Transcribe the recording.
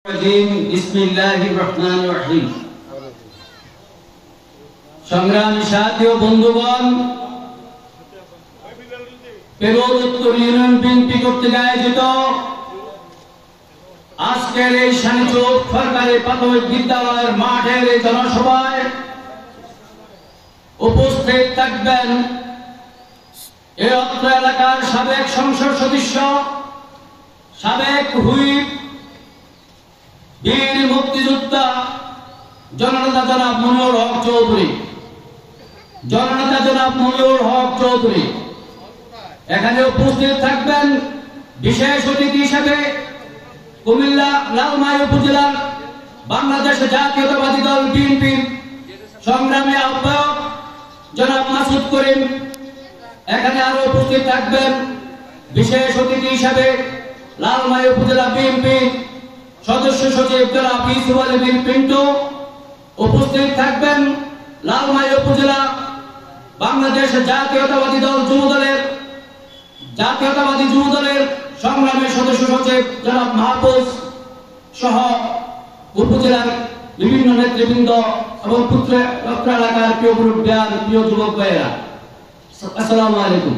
বিসমিল্লাহির রহমানির রহিম। সংগ্রামী সাথী ও বন্ধুগণ, পেরোল উত্তর ইউনিয়ন বিএনপি কর্তৃক আয়োজিত আজকের এই শানিচক সরকারি প্রাথমিক বিদ্যালয়ের মাঠের এই জনসভায় উপস্থিত থাকবেন এই অত্র এলাকার সাবেক সংসদ সদস্য, সাবেক হুইপ, বীর মুক্তিযোদ্ধা জননেতা জনাব মনিরুল হক চৌধুরী, এখানে উপস্থিত থাকবেন বিশেষ অতিথি হিসেবে কুমিল্লা লালমাই উপজেলার বাংলাদেশ জাতীয়তাবাদী দল বিএনপির সংগ্রামী আহ্বায়ক জনাব মাসুদ করিম। এখানে আরো উপস্থিত থাকবেন বিশেষ অতিথি হিসেবে লালমাই উপজেলা বিএনপির সদস্য সচিব জনাব ইউসুফ আলী বিন পিন্টু। উপস্থিত থাকবেন লালমাই উপজেলা বাংলাদেশ জাতীয়তাবাদী যুব দলের সংগ্রামী সদস্য সচিব জনাব মাহফুজ সহ উপজেলার বিভিন্ন নেতৃবৃন্দ এবং পুত্র এলাকার প্রিয় মুরব্বিয়ান, প্রিয় যুবক ভাইয়েরা, আসসালামু আলাইকুম।